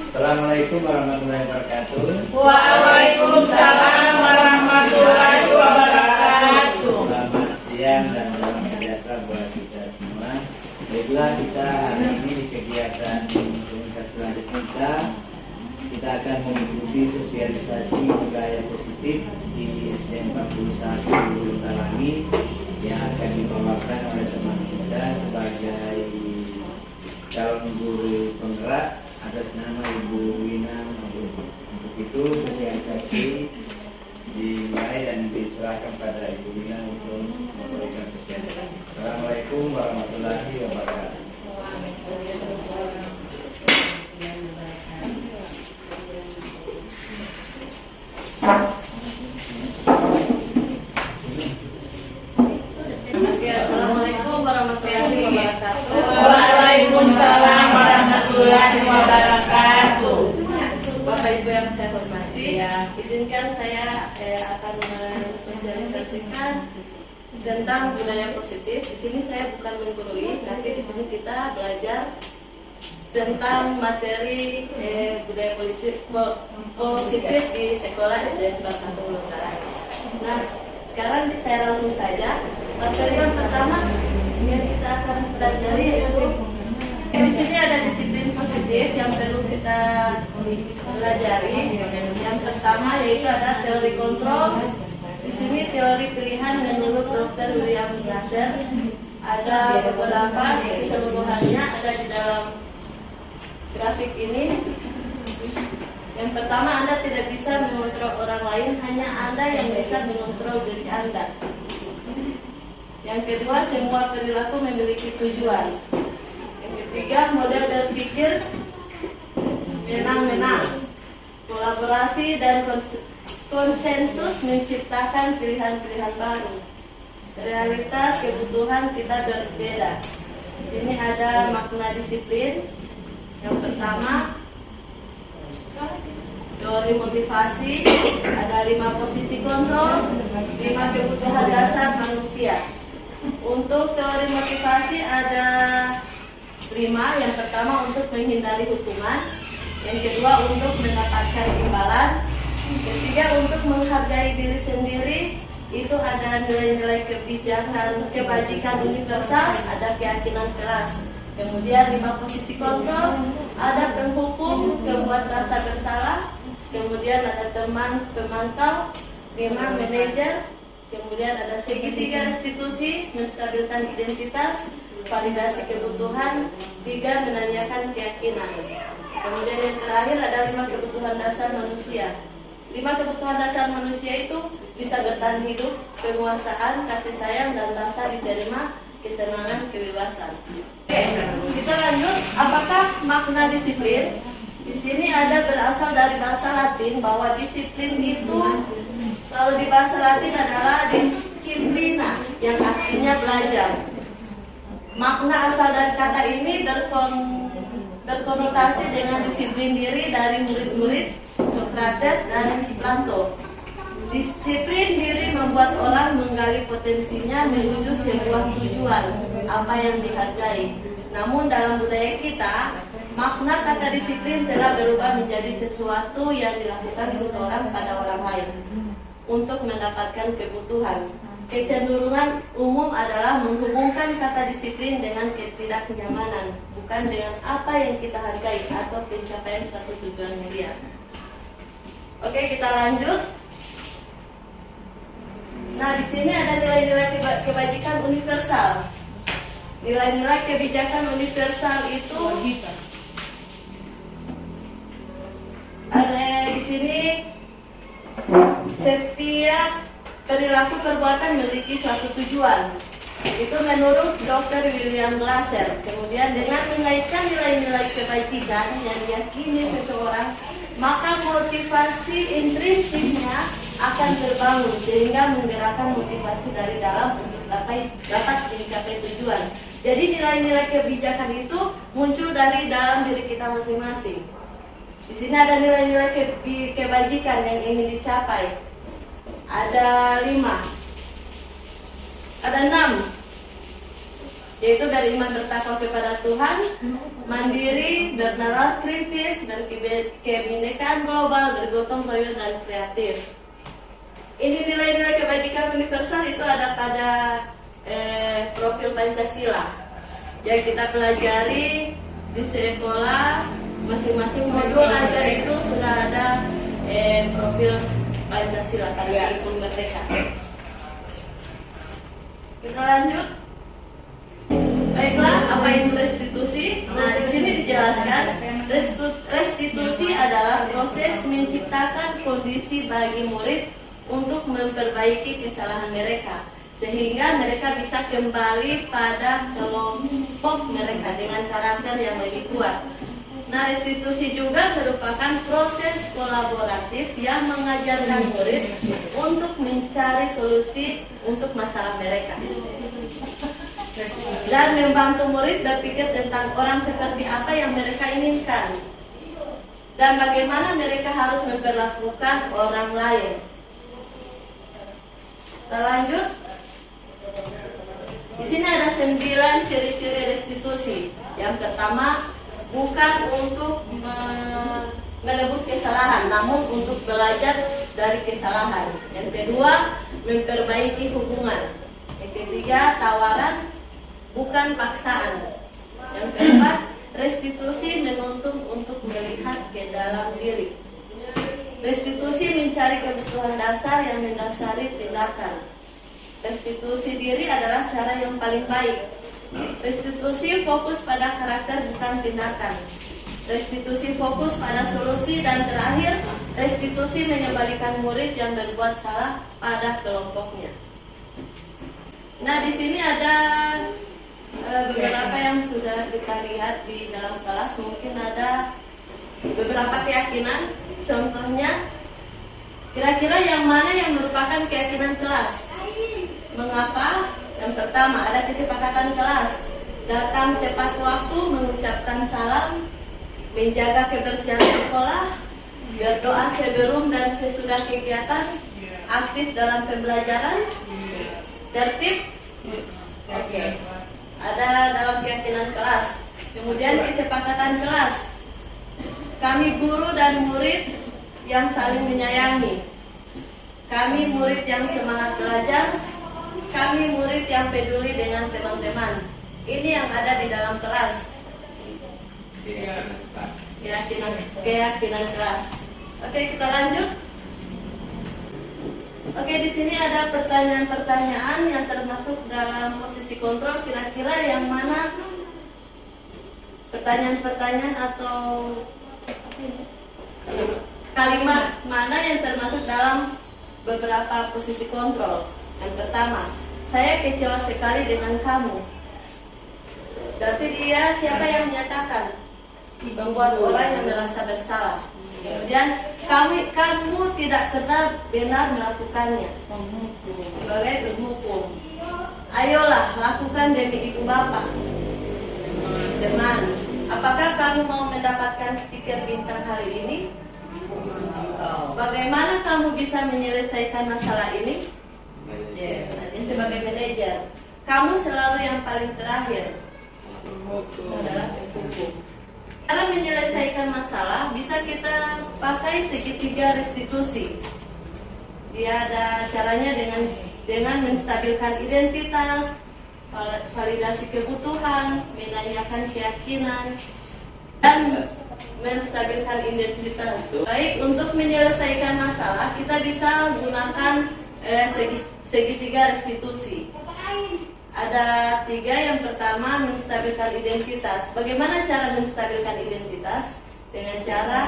Assalamualaikum warahmatullahi wabarakatuh. Waalaikumsalam warahmatullahi wabarakatuh. Selamat siang dan salam sejahtera buat kita semua. Baiklah, kita hari ini di kegiatan komunitas belajar kita akan mengikuti sosialisasi budaya positif di SDN 41 Talangi yang akan dibawakan oleh teman kita sebagai calon guru penggerak atas nama Ibu Wina. Untuk itu sosialisasi dimulai dan diserahkan pada Ibu Wina untuk memberikan sosialisasi. Assalamualaikum warahmatullahi wabarakatuh. Assalamualaikum warahmatullahi wabarakatuh. Waalaikumsalam warahmatullahi wabarakatuh. Bapak Ibu yang saya hormati, izinkan saya akan mensosialisasikan tentang budaya positif. Di sini saya bukan menggurui, nanti di sini kita belajar tentang materi budaya positif di sekolah SDN 41 Utara. Nah, sekarang saya langsung saja. Materi yang pertama yang kita akan pelajari yaitu di sini ada disiplin positif yang perlu kita pelajari. Yang pertama yaitu ada teori kontrol. Di sini teori pilihan menurut Dr. William Glasser. Ada beberapa keseluruhannya ada di dalam grafik ini. Yang pertama, Anda tidak bisa mengontrol orang lain, hanya Anda yang bisa mengontrol diri Anda. Yang kedua, semua perilaku memiliki tujuan. Yang ketiga, model berpikir menang-menang. Kolaborasi dan konsensus menciptakan pilihan-pilihan baru. Realitas kebutuhan kita berbeda. Di sini ada makna disiplin. Yang pertama, teori motivasi, ada 5 posisi kontrol, 5 kebutuhan dasar manusia. Untuk teori motivasi ada 5. Yang pertama untuk menghindari hukuman, yang kedua untuk mendapatkan imbalan, ketiga untuk menghargai diri sendiri, itu ada nilai-nilai kebajikan universal, ada keyakinan keras. Kemudian 5 posisi kontrol, ada penghukum, pembuat rasa bersalah, kemudian ada teman pemantau, 5 manajer, kemudian ada segitiga restitusi, menstabilkan identitas, validasi kebutuhan, 3 menanyakan keyakinan. Kemudian yang terakhir ada 5 kebutuhan dasar manusia. 5 kebutuhan dasar manusia itu bisa bertahan hidup, penguasaan, kasih sayang, dan rasa diterima, kesenangan, kebebasan. Oke, kita lanjut. Apakah makna disiplin? Di sini ada berasal dari bahasa Latin bahwa disiplin itu kalau di bahasa Latin adalah disciplina yang artinya belajar. Makna asal dari kata ini berkonotasi dengan disiplin diri dari murid-murid Socrates dan Plato. Disiplin diri membuat orang menggali potensinya menuju sebuah tujuan, apa yang dihargai. Namun dalam budaya kita, makna kata disiplin telah berubah menjadi sesuatu yang dilakukan seseorang pada orang lain untuk mendapatkan kebutuhan. Kecenderungan umum adalah menghubungkan kata disiplin dengan ketidaknyamanan, bukan dengan apa yang kita hargai atau pencapaian suatu tujuan mulia. Oke, kita lanjut. Nah, di sini ada nilai-nilai kebajikan universal. Nilai-nilai kebijakan universal itu ada di sini. Setiap perilaku perbuatan memiliki suatu tujuan. Itu menurut Dr. William Glasser. Kemudian dengan mengaitkan nilai-nilai kebajikan yang diyakini seseorang, maka motivasi intrinsiknya akan terbangun sehingga menggerakkan motivasi dari dalam untuk dapat mencapai tujuan. Jadi nilai-nilai kebijakan itu muncul dari dalam diri kita masing-masing. Di sini ada nilai-nilai kebajikan yang ingin dicapai. Ada 5. Ada 6. yaitu beriman bertakwa kepada Tuhan, mandiri, bernalar kritis, berkebinekaan global, bergotong royong dan kreatif. Ini nilai-nilai kebajikan universal itu ada pada profil Pancasila yang kita pelajari di sekolah. Masing-masing modul ajar itu sudah ada profil Pancasila pada kurikulum merdeka. Kita lanjut. Baiklah, apa itu restitusi? Nah, di sini dijelaskan restitusi adalah proses menciptakan kondisi bagi murid untuk memperbaiki kesalahan mereka, sehingga mereka bisa kembali pada kelompok mereka dengan karakter yang lebih kuat. Nah, restitusi juga merupakan proses kolaboratif yang mengajarkan murid untuk mencari solusi untuk masalah mereka dan membantu murid berpikir tentang orang seperti apa yang mereka inginkan dan bagaimana mereka harus memperlakukan orang lain. Kita lanjut. Di sini ada 9 ciri-ciri restitusi. Yang pertama, bukan untuk menebus kesalahan, namun untuk belajar dari kesalahan. Yang kedua, memperbaiki hubungan. Yang ketiga, tawaran, bukan paksaan. Yang keempat, restitusi menuntun untuk melihat ke dalam diri. Restitusi mencari kebutuhan dasar yang mendasari tindakan. Restitusi diri adalah cara yang paling baik. Restitusi fokus pada karakter bukan tindakan. Restitusi fokus pada solusi, dan terakhir, restitusi mengembalikan murid yang berbuat salah pada kelompoknya. Nah, di sini ada beberapa yang sudah kita lihat di dalam kelas. Mungkin ada beberapa keyakinan. Contohnya, kira-kira yang mana yang merupakan keyakinan kelas? Mengapa? Yang pertama, ada kesepakatan kelas. Datang tepat waktu, mengucapkan salam, menjaga kebersihan sekolah, berdoa sebelum dan sesudah kegiatan, aktif dalam pembelajaran, tertib. Oke. Ada dalam keyakinan kelas. Kemudian kesepakatan kelas. Kami guru dan murid yang saling menyayangi. Kami murid yang semangat belajar. Kami murid yang peduli dengan teman-teman. Ini yang ada di dalam kelas. Keyakinan kelas. Oke, kita lanjut. Oke, di sini ada pertanyaan-pertanyaan yang termasuk dalam posisi kontrol. Kira-kira yang mana pertanyaan-pertanyaan atau kalimat mana yang termasuk dalam beberapa posisi kontrol? Yang pertama, saya kecewa sekali dengan kamu. Berarti dia siapa yang menyatakan? Membuat orang yang merasa bersalah. Kemudian, kamu tidak benar melakukannya. Sebagai penghukum. Ayolah, lakukan demi ibu bapak. Teman, apakah kamu mau mendapatkan stiker bintang hari ini? Bagaimana kamu bisa menyelesaikan masalah ini? Dia sebagai manajer. Kamu selalu yang paling terakhir. Adalah penghukum. Cara menyelesaikan masalah bisa kita pakai segitiga restitusi. Dia ada caranya dengan menstabilkan identitas, validasi kebutuhan, menanyakan keyakinan, dan menstabilkan identitas. Baik, untuk menyelesaikan masalah kita bisa gunakan segitiga restitusi. Ada 3. Yang pertama, menstabilkan identitas. Bagaimana cara menstabilkan identitas? Dengan cara,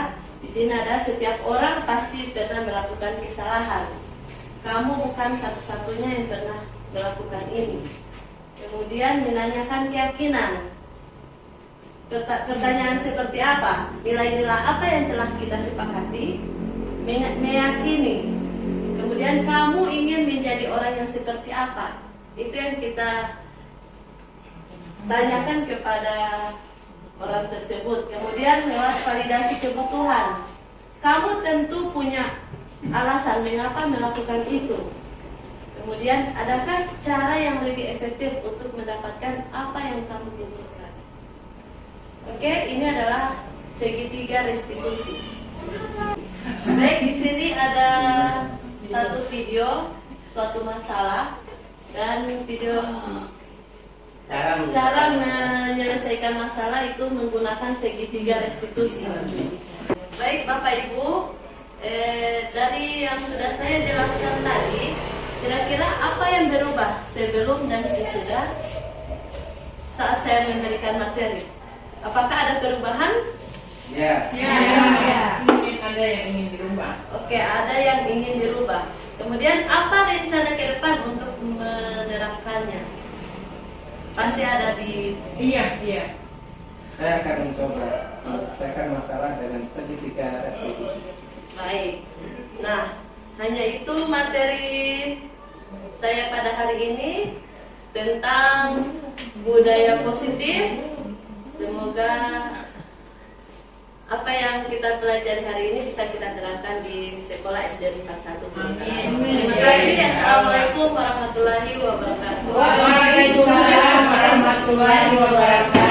di sini ada setiap orang pasti pernah melakukan kesalahan. Kamu bukan satu-satunya yang pernah melakukan ini. Kemudian menanyakan keyakinan. Pertanyaan seperti apa? Nilai-nilai apa yang telah kita sepakati? Meyakini. Kemudian kamu ingin menjadi orang yang seperti apa? Itu yang kita tanyakan kepada orang tersebut. Kemudian lewat validasi kebutuhan. Kamu tentu punya alasan mengapa melakukan itu. Kemudian, adakah cara yang lebih efektif untuk mendapatkan apa yang kamu butuhkan? Oke, ini adalah segitiga restitusi. Baik, di sini ada satu video, suatu masalah, dan video cara menyelesaikan masalah itu menggunakan segitiga restitusi. Baik, Bapak Ibu, dari yang sudah saya jelaskan tadi, kira-kira apa yang berubah sebelum dan sesudah saat saya memberikan materi? Apakah ada perubahan? Ya. Mungkin ada yang ingin dirubah. Oke, ada yang ingin dirubah. Kemudian apa rencana ke depan untuk menerapkannya? Pasti ada di... Iya. Saya akan mencoba menyelesaikan masalah dengan segitiga restitusi. Baik. Nah, hanya itu materi saya pada hari ini tentang budaya positif. Semoga apa yang kita pelajari hari ini bisa kita terapkan di sekolah SD 41. Terima kasih. Assalamualaikum warahmatullahi wabarakatuh. Waalaikumsalam warahmatullahi wabarakatuh.